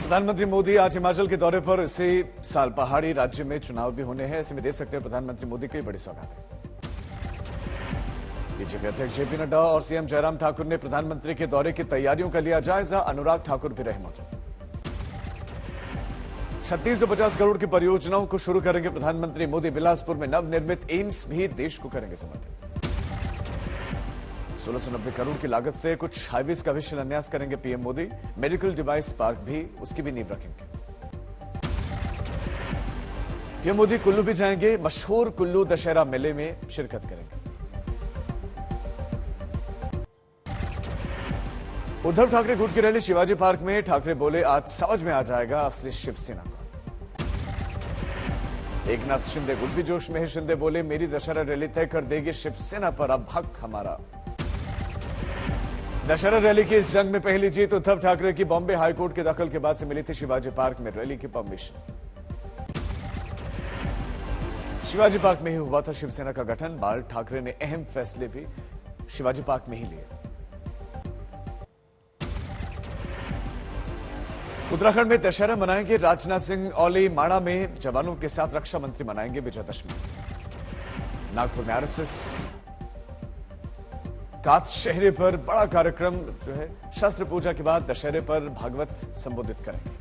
प्रधानमंत्री मोदी आज हिमाचल के दौरे पर इसी साल पहाड़ी राज्य में चुनाव भी होने हैं। ऐसे में दे सकते हैं प्रधानमंत्री मोदी की बड़ी सौगात है। बीजेपी अध्यक्ष जेपी नड्डा और सीएम जयराम ठाकुर ने प्रधानमंत्री के दौरे की तैयारियों का लिया जायजा। अनुराग ठाकुर भी रहे मौजूद। 3650 करोड़ की परियोजनाओं को शुरू करेंगे प्रधानमंत्री मोदी। बिलासपुर में नवनिर्मित एम्स भी देश को करेंगे समर्पित। 1690 करोड़ की लागत से कुछ हाईवेज का भी शिलान्यास करेंगे PM Modi. Medical device park भी उसकी भी नींव रखेंगे। पीएम मोदी कुल्लू भी जाएंगे। मशहूर कुल्लू दशहरा मेले में शिरकत करेंगे। उद्धव ठाकरे गुट की रैली शिवाजी पार्क में। ठाकरे बोले आज समझ में आ जाएगा असली शिवसेना का। एकनाथ शिंदे गुट भी जोश में है। शिंदे बोले मेरी दशहरा रैली तय कर देगी शिवसेना पर अब हक हमारा। दशहरा रैली की इस जंग में पहली जीत उद्धव ठाकरे की। बॉम्बे हाईकोर्ट के दखल के बाद से मिली थी शिवाजी पार्क में रैली की परमिशन। शिवाजी पार्क में ही हुआ था शिवसेना का गठन। बाल ठाकरे ने अहम फैसले भी शिवाजी पार्क में ही लिए। उत्तराखंड में दशहरा मनाएंगे राजनाथ सिंह। औली माणा में जवानों के साथ रक्षा मंत्री मनाएंगे विजयदशमी। नागपुर में आरएसएस कात शहरे पर बड़ा कार्यक्रम जो है शस्त्र पूजा के बाद दशहरे पर भागवत संबोधित करेंगे।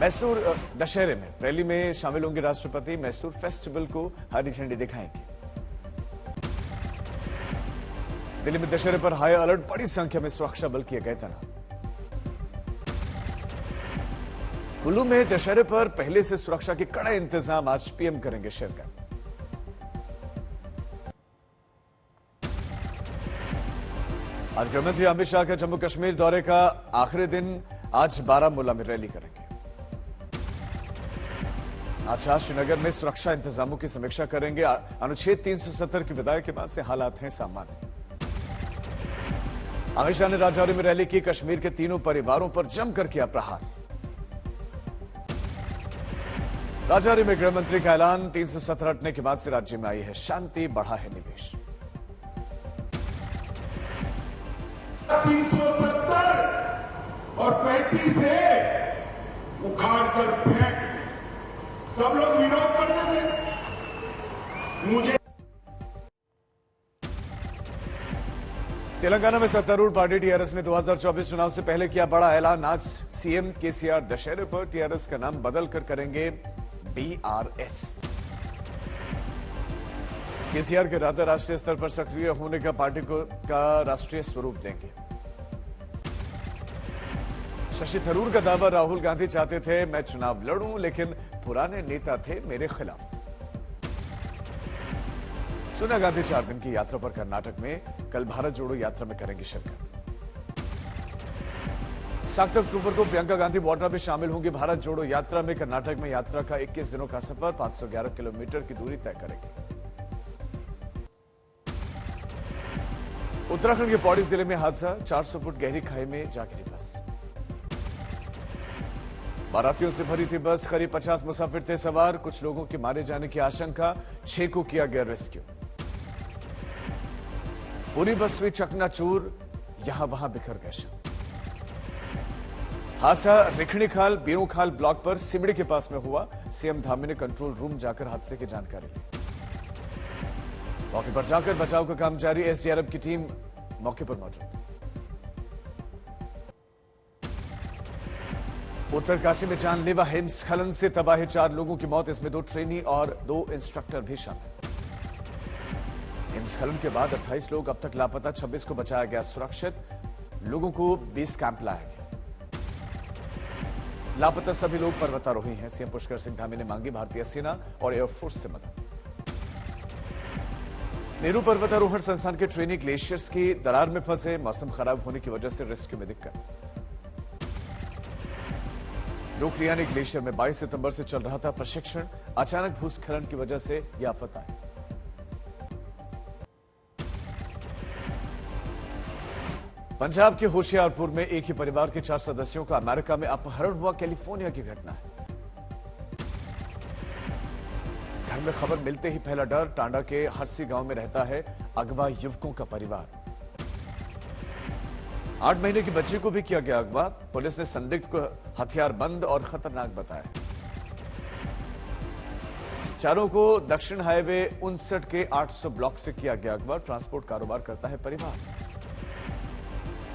मैसूर दशहरे में रैली में शामिल होंगे राष्ट्रपति। मैसूर फेस्टिवल को हरी झंडी दिखाएंगे। दिल्ली में दशहरे पर हाई अलर्ट। बड़ी संख्या में सुरक्षा बल किए गए तैनात। कुल्लू में दशहरे पर पहले से सुरक्षा के कड़े इंतजाम। आज पीएम करेंगे शिरकत। आज गृहमंत्री अमित शाह के जम्मू कश्मीर दौरे का आखिरी दिन। आज बारामूला में रैली करेंगे। आज शाह श्रीनगर में सुरक्षा इंतजामों की समीक्षा करेंगे। अनुच्छेद 370 की विदाई के बाद से हालात हैं सामान्य। अमित शाह ने राजौरी में रैली की। कश्मीर के तीनों परिवारों पर जमकर किया प्रहार। राजौरी में गृहमंत्री का ऐलान। 317 हटने के बाद से राज्य में आई है शांति। बढ़ा है निवेश। 370 और 35 से उखाड़ कर फेंक दे। सब लोग विरोध करते थे। मुझे तेलंगाना में सत्तारूढ़ पार्टी टीआरएस ने 2024 चुनाव से पहले किया बड़ा ऐलान। आज सीएम केसीआर दशहरे पर टीआरएस का नाम बदलकर करेंगे बीआरएस। केसीआर के राधा राष्ट्रीय स्तर पर सक्रिय होने का पार्टी को का राष्ट्रीय स्वरूप देंगे। शशि थरूर का दावा। राहुल गांधी चाहते थे मैं चुनाव लड़ूं लेकिन पुराने नेता थे मेरे खिलाफ। सोनिया गांधी 4 दिन की यात्रा पर कर्नाटक में। कल भारत जोड़ो यात्रा में करेंगी शिरकत। 7 अक्टूबर को प्रियंका गांधी वाड्रा भी शामिल होंगी भारत जोड़ो यात्रा में। कर्नाटक में यात्रा का 21 दिनों का सफर 511 किलोमीटर की दूरी तय करेगी। उत्तराखंड के पौड़ी जिले में हादसा। 400 फुट गहरी खाई में जा गिरी बस। बारातियों से भरी थी बस। करीब 50 मुसाफिर थे सवार। कुछ लोगों के मारे जाने की आशंका। 6 को किया गया रेस्क्यू। पूरी बस हुई चकनाचूर। यहां वहां बिखर गए शव। हादसा रिखणीखाल बेऊखाल ब्लॉक पर सिमड़ी के पास में हुआ। सीएम धामी ने कंट्रोल रूम जाकर हादसे की जानकारी ली। मौके पर जाकर बचाव का काम जारी। एसडीआरएफ की टीम मौके पर मौजूद। उत्तरकाशी में जानलेवा हिमस्खलन से तबाही। 4 लोगों की मौत। इसमें 2 ट्रेनी और 2 इंस्ट्रक्टर भी शामिल। हिमस्खलन के बाद 28 लोग अब तक लापता। 26 को बचाया गया सुरक्षित। लोगों को बेस कैंप लाया गया। लापता सभी लोग पर्वतारोही हैं। सीएम पुष्कर सिंह धामी ने मांगी भारतीय सेना और एयरफोर्स से मदद। नेहरू पर्वतारोहण संस्थान के ट्रेनी ग्लेशियर्स की दरार में फंसे। मौसम खराब होने की वजह से रेस्क्यू में दिक्कत। डोकरियानी ग्लेशियर में 22 सितंबर से चल रहा था प्रशिक्षण। अचानक भूस्खलन की वजह से यह आफत आई। पंजाब के होशियारपुर में एक ही परिवार के 4 सदस्यों का अमेरिका में अपहरण हुआ। कैलिफोर्निया की घटना है। घर में खबर मिलते ही पहला डर। टांडा के हरसी गांव में रहता है अगवा युवकों का परिवार। 8 महीने की बच्ची को भी किया गया अगवा। पुलिस ने संदिग्ध को हथियारबंद और खतरनाक बताया। चारों को दक्षिण हाईवे 59 के 800 ब्लॉक से किया गया अगवा। ट्रांसपोर्ट कारोबार करता है परिवार।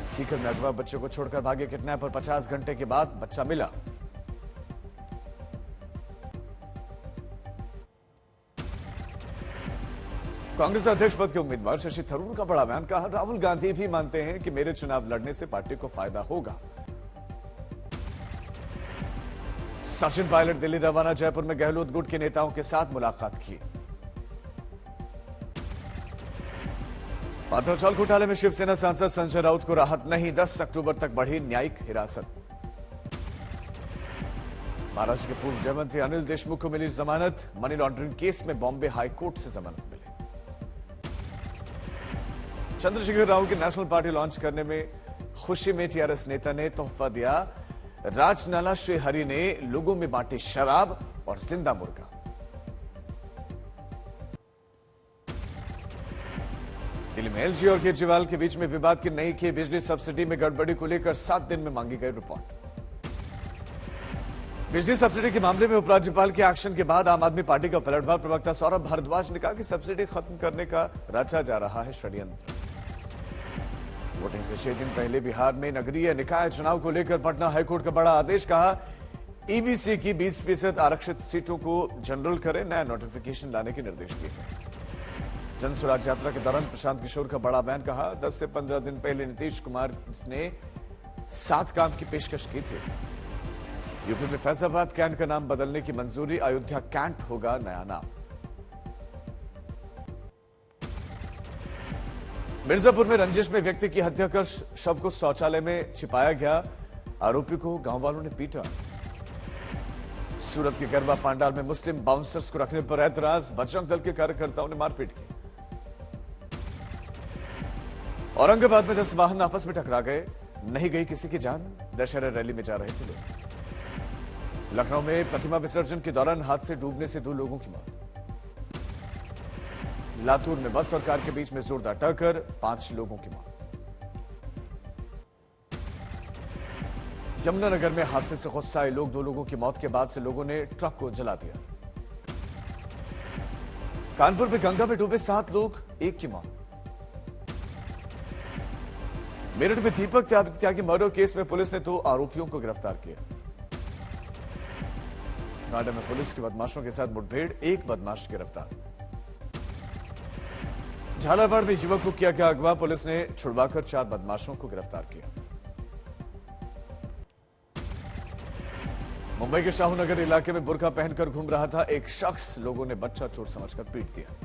सीकर में अगवा बच्चे को छोड़कर भागे किडनैपर। 50 घंटे के बाद बच्चा मिला। कांग्रेस अध्यक्ष पद के उम्मीदवार शशि थरूर का बड़ा बयान। कहा, राहुल गांधी भी मानते हैं कि मेरे चुनाव लड़ने से पार्टी को फायदा होगा। सचिन पायलट दिल्ली रवाना। जयपुर में गहलोत गुट के नेताओं के साथ मुलाकात की। पत्रचाल घोटाले में शिवसेना सांसद संजय राउत को राहत नहीं। 10 अक्टूबर तक बढ़ी न्यायिक हिरासत। महाराष्ट्र के पूर्व गृह मंत्री अनिल देशमुख को मिली जमानत। मनी लॉन्ड्रिंग केस में बॉम्बे हाईकोर्ट से जमानत मिली। चंद्रशेखर राव की नेशनल पार्टी लॉन्च करने में खुशी में टीआरएस नेता ने तोहफा दिया। राजनाला श्रीहरि ने लोगों में बांटी शराब और जिंदा मुर्गा। दिल्ली में एलजी और केजरीवाल के बीच में विवाद की नई की बिजली सब्सिडी में गड़बड़ी को लेकर 7 दिन में मांगी गई रिपोर्ट। बिजली सब्सिडी के मामले में उपराज्यपाल के एक्शन के बाद आम आदमी पार्टी का पलटवार। प्रवक्ता सौरभ भारद्वाज ने कहा कि सब्सिडी खत्म करने का रचा जा रहा है षड्यंत्र। वोटिंग से 6 दिन पहले बिहार में नगरीय निकाय चुनाव को लेकर पटना हाईकोर्ट का बड़ा आदेश। कहा, ईबीसी की 20% आरक्षित सीटों को जनरल करें। नया नोटिफिकेशन लाने के निर्देश दिए। जन स्वराज यात्रा के दौरान प्रशांत किशोर का बड़ा बयान। कहा, 10 से 15 दिन पहले नीतीश कुमार ने 7 काम की पेशकश की थी। यूपी में फैजाबाद कैंट का नाम बदलने की मंजूरी। अयोध्या कैंट होगा नया नाम। मिर्जापुर में रंजिश में व्यक्ति की हत्या कर शव को शौचालय में छिपाया गया। आरोपी को गांव वालों ने पीटा। सूरत के गरबा पांडाल में मुस्लिम बाउंसर्स को रखने पर ऐतराज। बजरंग दल के कार्यकर्ताओं ने मारपीट की। औरंगाबाद में 10 वाहन आपस में टकरा गए। नहीं गई किसी की जान। दशहरा रैली में जा रहे थे लोग। लखनऊ में प्रतिमा विसर्जन के दौरान हादसे डूबने से 2 लोगों की मौत। लातूर में बस और कार के बीच में जोरदार टक्कर। 5 लोगों की मौत। यमुनानगर में हादसे से गुस्साए लोग। 2 लोगों की मौत के बाद से लोगों ने ट्रक को जला दिया। कानपुर में गंगा में डूबे 7 लोग, 1 की मौत। मेरठ में दीपक त्यागी मर्डर केस में पुलिस ने 2 आरोपियों को गिरफ्तार किया। नोएडा में पुलिस की बदमाशों के साथ मुठभेड़। 1 बदमाश गिरफ्तार। झालावाड़ में युवक को किया गया अगवा। पुलिस ने छुड़वाकर 4 बदमाशों को गिरफ्तार किया। मुंबई के शाहू नगर इलाके में बुर्का पहनकर घूम रहा था एक शख्स। लोगों ने बच्चा चोर समझकर पीट दिया।